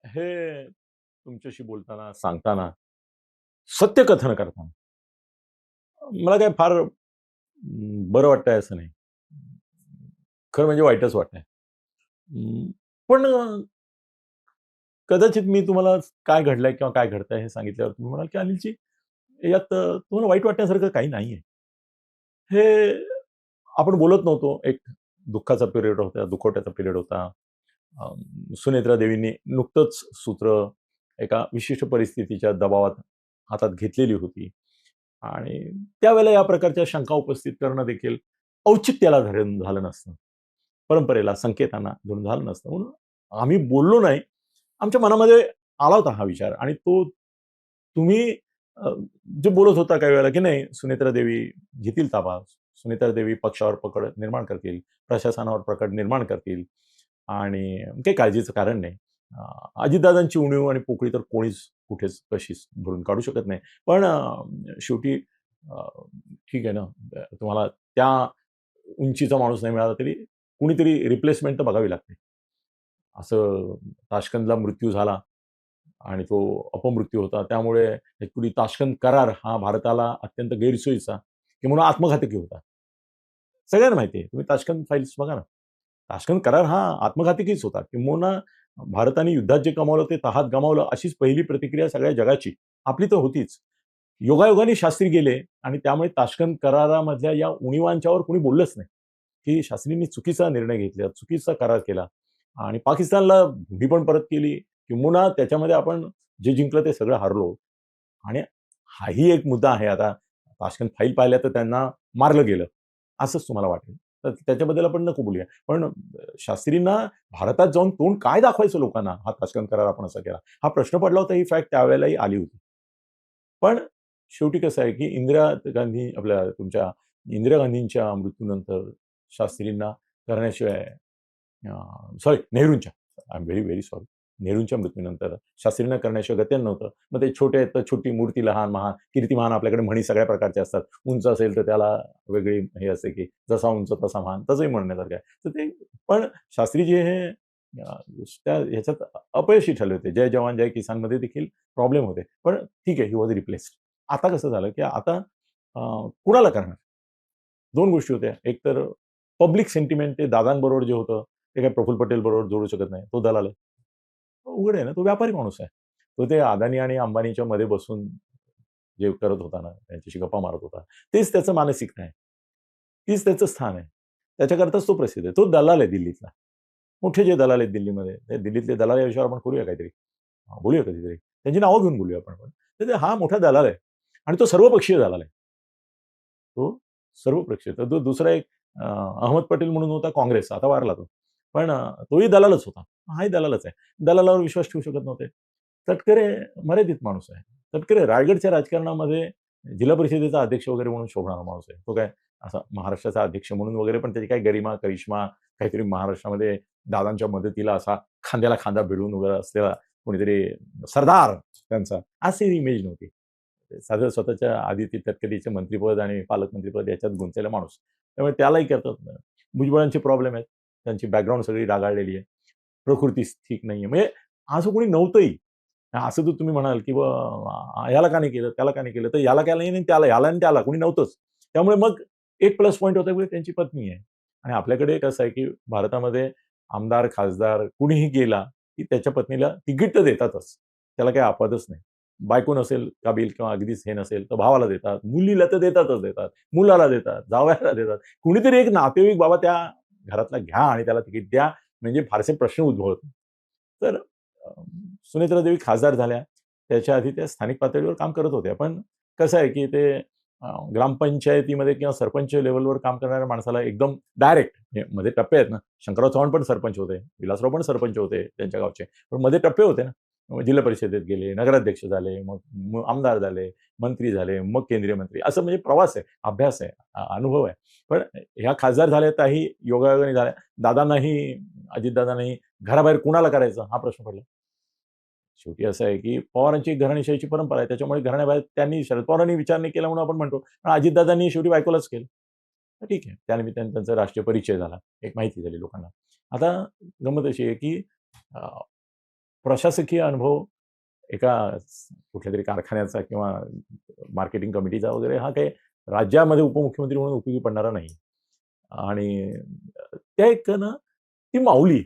हे तुमच्याशी बोलताना, सांगताना, सत्यकथन करताना मला काय फार बरं वाटतंय असं नाही. खरं म्हणजे वाईटच वाटतंय. पण कदाचित मी तुम्हाला काय घडलंय किंवा काय घडतंय हे सांगितल्यावर तुम्ही म्हणाल, की "अनिलजी, यात तुम्हाला वाईट वाटण्यासारखं काही नाहीये." हे आपण बोलत नव्हतो. एक दुःखाचा पिरियड होता, दुखवट्याचा पिरियड होता. अ, सुनेत्रा देवींनी नुकतंच सूत्र एका विशिष्ट परिस्थितीच्या दबावात हातात घेतलेली होती आणि त्यावेळेला या प्रकारच्या शंका उपस्थित करणं देखील औचित्याला धरून झालं नसतं. परंपरेला, संकेतांना धरून झालं नसतं. म्हणून आम्ही बोललो नाही. आमच्या मनामध्ये आला होता हा विचार आणि तो तुम्ही जे बोलत होता काही वेळेला, की नाही सुनेत्रा देवी घेतील ताबा. सुनेत्रा देवी पक्षावर पकड निर्माण करतील, प्रशासनावर पकड निर्माण करतील आणि काही काळजीचं कारण नाही. अजितदादांची उणीव आणि पोकळी तर कोणीच कुठेच कशीच भरून काढू शकत नाही. पण शेवटी अ, ठीक आहे ना, तुम्हाला त्या उंचीचा माणूस नाही मिळाला तरी कुणीतरी रिप्लेसमेंट तर बघावी लागते. असं ताश्कंदला मृत्यू झाला आणि तो अपमृत्यू होता. त्यामुळे ॲक्चुअली ताश्कंद करार हा भारताला अत्यंत गैरसोयीचा किंवा आत्मघातकी होता. सगळ्यांना माहिती आहे. तुम्ही ताश्कंद फाईल्स बघा ना. ताश्कंद करार हा आत्मघातकीच होता. किंबहुना भारताने युद्धात जे कमावलं ते तहात गमावलं अशीच पहिली प्रतिक्रिया सगळ्या जगाची. आपली तर होतीच. योगायोगाने शास्त्री गेले आणि त्यामुळे ताश्कंद करारामधल्या या उणिवांच्यावर कोणी बोललंच नाही, की शास्त्रींनी चुकीचा निर्णय घेतला, चुकीचा करार केला आणि पाकिस्तानला भूमी पण परत केली. किंबहुना त्याच्यामध्ये आपण जे जिंकलं ते सगळं हारलो आणि हाही एक मुद्दा आहे. आता ताश्कंद फाईल पाहिल्या तर त्यांना मारलं गेलं, असंच तुम्हाला वाटेल. तर त्याच्याबद्दल आपण नको बोलूया. पण शास्त्रींना भारतात जाऊन तोंड काय दाखवायचं लोकांना, हा ताश्कंद करार आपण असा केला. हा प्रश्न पडला होता, ही फॅक्ट त्यावेळेलाही आली होती. पण शेवटी कसं आहे, की तुमच्या इंदिरा गांधींच्या मृत्यूनंतर शास्त्रींना करण्याशिवाय सॉरी नेहरूंच्या I am very, very sorry. नेहरूंच्या मृत्यूनंतर शास्त्रींना करण्याशिवाय गत्यान नव्हतं. मग ते छोटे आहेत तर छोटी मूर्ती लहान, महान, कीर्तिमान आपल्याकडे म्हणी सगळ्या प्रकारचे असतात. उंच असेल तर त्याला वेगळी हे असते, की जसा उंच तसा महान. तसंही म्हणण्यासारखं आहे. तर ते पण शास्त्रीजी हे त्या ह्याच्यात अपयशी ठरले होते. जय जवान जय किसानमध्ये देखील प्रॉब्लेम होते. पण ठीक आहे, ही वॉज रिप्लेस्ड. आता कसं झालं, की आता कुणाला करणार? 2 गोष्टी होत्या. एक तर पब्लिक सेंटिमेंट ते दादांबरोबर जे होतं, ते काही प्रफुल्ल पटेल बरोबर जोडू शकत नाही. तो दलाल आहे. उघड आहे ना, तो व्यापारी माणूस आहे. तो ते अदानी आणि अंबानीच्या मध्ये बसून जे करत होता ना, त्यांच्याशी गप्पा मारत होता. तेच त्याचं मानसिकता आहे. तीच त्याचं स्थान आहे. त्याच्याकरताच तो प्रसिद्ध आहे. तो दलाल आहे दिल्लीतला. मोठे जे दलाल आहेत दिल्लीमध्ये, ते दिल्लीतले दलाल या विषयावर आपण करूया काहीतरी. बोलूया कधीतरी. त्यांची नावं घेऊन बोलूया आपण. तर हा मोठा दलाल आहे आणि तो सर्वपक्षीय दलाल आहे. तो सर्वपक्षीय. तर तो दुसरा एक अहमद पटेल म्हणून होता काँग्रेस, आता वारला तो. पण तोही दलालच होता. हाही दलालच आहे. दलालावर विश्वास ठेवू शकत नव्हते. तटकरे मर्यादित माणूस आहे. तटकरे रायगडच्या राजकारणामध्ये जिल्हा परिषदेचा अध्यक्ष वगैरे म्हणून शोभणारा माणूस आहे. तो काय असा महाराष्ट्राचा अध्यक्ष म्हणून वगैरे पण त्याची काही गरिमा, करिश्मा काहीतरी महाराष्ट्रामध्ये दादांच्या मदतीला असा खांद्याला खांदा भिडून वगैरे असलेला कोणीतरी सरदार त्यांचा, अशी इमेज नव्हती. साधं स्वतःच्या आधी ते तत्कालीचे मंत्रिपद आणि पालकमंत्रीपद याच्यात गुंतलेला माणूस. त्यामुळे त्यालाही करतात. भुजबळांचे प्रॉब्लेम आहेत. त्यांची बॅकग्राऊंड सगळी डागाळलेली आहे. प्रकृती ठीक नाहीये. म्हणजे असं कोणी नव्हतंही. असं जर तुम्ही म्हणाल, की ह्याला का नाही केलं, त्याला का नाही केलं, तर याला केलं नाही, त्याला, ह्याला आणि त्याला कोणी नव्हतंच. त्यामुळे मग एक प्लस पॉइंट होता, की त्यांची पत्नी आहे. आणि आपल्याकडे कसं आहे, की भारतामध्ये आमदार, खासदार कुणीही गेला, की त्याच्या पत्नीला तिकीट तर देतातच. त्याला काही अपवादच नाही. बायको नसेल काबिल किंवा अगदीच हे नसेल, तर भावाला देतात. मुलीला तर देतातच देतात. मुलाला देतात, जावयाला देतात. कुणीतरी एक नातेवाईक बाबा त्या घरातला घ्या आणि त्याला तिकीट द्या, म्हणजे फारसे प्रश्न उद्भवत नाही. तर अ, सुनेत्रा देवी खासदार झाल्या. त्याच्या आधी त्या स्थानिक पातळीवर काम करत होत्या. पण कसं आहे, की ते ग्रामपंचायतीमध्ये किंवा सरपंच लेव्हलवर काम करणाऱ्या माणसाला एकदम डायरेक्ट म्हणजे मध्ये टप्पे आहेत ना. शंकरराव चव्हाण पण सरपंच होते. विलासराव पण सरपंच होते त्यांच्या गावचे. पण मध्ये टप्पे होते ना. मग जिल्हा परिषदेत गेले, नगराध्यक्ष झाले, मग आमदार झाले, मंत्री झाले, मग केंद्रीय मंत्री. असं म्हणजे प्रवास आहे, अभ्यास आहे, अनुभव आहे. पण ह्या खासदार झाल्या त्याही योगायोगाने झाल्या. दादांनाही, अजितदादांनाही घराबाहेर कुणाला करायचं हा प्रश्न पडला. शेवटी असं आहे, की पवारांची घराणेशाहीची परंपरा आहे. त्याच्यामुळे घराण्याबाहेर त्यांनी शरद पवारांनी विचार नाही केला म्हणून आपण म्हणतो. पण अजितदादांनी शेवटी बायकोलाच केलं. तर ठीक आहे. त्यानिमित्ताने त्यांचा राष्ट्रीय परिचय झाला. एक माहिती झाली लोकांना. आता गंमत अशी आहे, की प्रशासकीय अनुभव एका कुठल्या तरी कारखान्याचा किंवा मार्केटिंग कमिटीचा वगैरे हा काही राज्यामध्ये उपमुख्यमंत्री म्हणून उपयोगी पडणारा नाही. आणि त्या एक ना ती माऊली,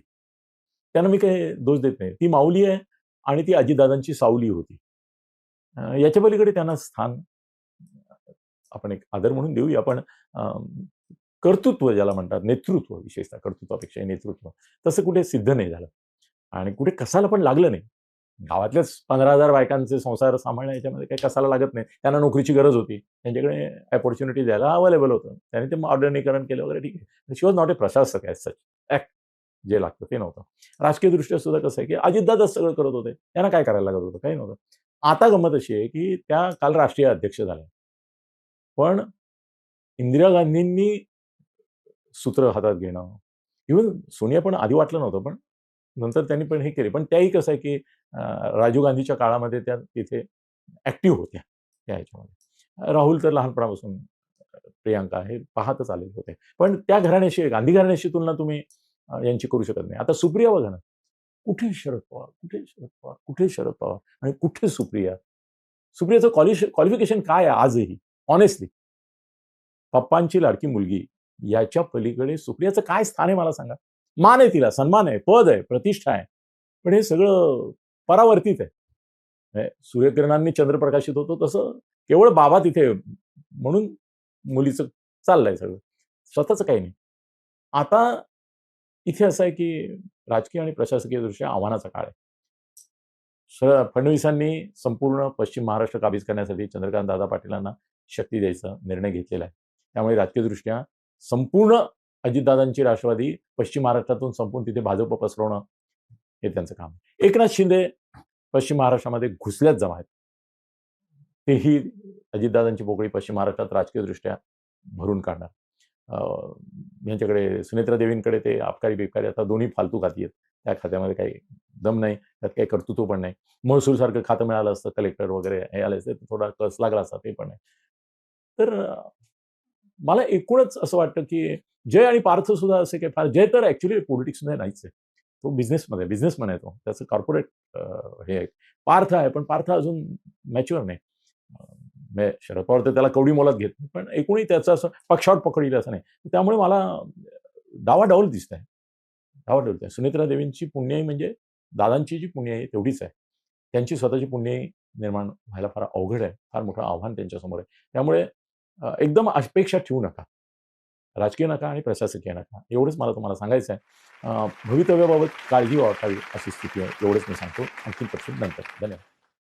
त्यांना मी काही दोष देत नाही. ती माऊली आहे आणि ती अजितदादांची सावली होती. याच्या पलीकडे त्यांना स्थान आपण एक आदर म्हणून देऊया. पण कर्तृत्व ज्याला म्हणतात, नेतृत्व, विशेषतः कर्तृत्वापेक्षा नेतृत्व, तसं कुठे सिद्ध नाही झालं आणि कुठे कसाला पण लागलं नाही. गावातल्याच 15,000 बायकांचे संसार सांभाळणं याच्यामध्ये काही कसाला लागत नाही. त्यांना नोकरीची गरज होती. त्यांच्याकडे अपॉर्च्युनिटी द्यायला अवेलेबल होतं. त्यांनी ते मॉडर्नीकरण केलं वगैरे, ठीक आहे. शी वॉज नॉट ए प्रशासक ॲज सच. ॲक्ट जे लागतं ते नव्हतं. राजकीयदृष्ट्या सुद्धा कसं आहे, की अजितदादाच सगळं करत होते. त्यांना काय करायला लागत होतं? काही नव्हतं. आता गंमत अशी आहे, की त्या काल राष्ट्रीय अध्यक्ष झाल्या. पण इंदिरा गांधींनी सूत्र हातात घेणं, इव्हन सोनिया पण आधी वाटलं नव्हतं, पण नंतर त्यांनी पण हे केले. पण त्याही कसं आहे, की राजीव गांधीच्या काळामध्ये त्या तिथे ॲक्टिव्ह होत्या त्या ह्याच्यामध्ये. राहुल तर लहानपणापासून, प्रियांका हे पाहतच आलेले होते. पण त्या घराण्याशी, गांधी घराण्याशी तुलना तुम्ही यांची करू शकत नाही. आता सुप्रिया बघा ना, कुठे शरद पवार, कुठे शरद पवार, कुठे शरद पवार आणि कुठे सुप्रिया. सुप्रियाचं क्वालिफिकेशन काय आहे आजही? ऑनेस्टली, पप्पांची लाडकी मुलगी याच्या पलीकडे सुप्रियाचं काय स्थान आहे मला सांगा? मान आहे तिला, सन्मान आहे, पद आहे, प्रतिष्ठा आहे. पण हे सगळं परावर्तित आहे. सूर्यकिरणांनी चंद्र प्रकाशित होतो तसं केवळ बाबा तिथे म्हणून मुलीचं चाललंय सगळं. स्वतःचं काही नाही. आता इथे असं आहे, की राजकीय आणि प्रशासकीय दृष्ट्या आव्हानाचा काळ आहे. फडणवीसांनी संपूर्ण पश्चिम महाराष्ट्र काबीज करण्यासाठी चंद्रकांत दादा पाटीलांना शक्ती द्यायचा निर्णय घेतलेला आहे. त्यामुळे राजकीयदृष्ट्या संपूर्ण अजितदादांची राष्ट्रवादी पश्चिम महाराष्ट्रातून संपूर्ण तिथे भाजप पसरवणं हे त्यांचं काम आहे. एकनाथ शिंदे पश्चिम महाराष्ट्रामध्ये घुसल्याच जमा आहेत. तेही अजितदादांची पोकळी पश्चिम महाराष्ट्रात राजकीयदृष्ट्या भरून काढणार. यांच्याकडे सुनेत्रा देवींकडे ते आबकारी बिबकारी आता दोन्ही फालतू खाती आहेत. त्या खात्यामध्ये काही दम नाही, त्यात काही कर्तृत्व पण नाही. महसूलसारखं खातं मिळालं असतं, कलेक्टर वगैरे हे आले असते, थोडा कस लागला असता, ते पण नाही. तर मला एकूणच असं वाटतं, की जय आणि पार्थ सुद्धा असे काही फार, जय तर ऍक्च्युली पॉलिटिक्समध्ये नाहीच आहे. तो बिझनेसमॅन आहे तो. त्याचं कॉर्पोरेट हे आहे. पार्थ आहे, पण पार्थ अजून मॅच्युअर नाही. शरद पवार तर त्याला कवडी मोलात घेत नाही, पण एकूणही त्याचं असं पक्षावर पकडील असं नाही. त्यामुळे मला डावाडौल दिसत आहे. डावाडौल दिसत आहे. सुनेत्रा देवींची पुण्याई म्हणजे दादांची जी पुण्याई तेवढीच आहे. त्यांची स्वतःची पुण्याई निर्माण व्हायला फार अवघड आहे. फार मोठं आव्हान त्यांच्यासमोर आहे. त्यामुळे एकदम अपेक्षा ठेवू नका. राजकीय नका आणि प्रशासकीय नका. एवढंच मला तुम्हाला सांगायचं आहे. भवितव्याबाबत काळजी वाटावी अशी स्थिती आहे. एवढंच मी सांगतो. आणखी प्रश्न नंतर. धन्यवाद.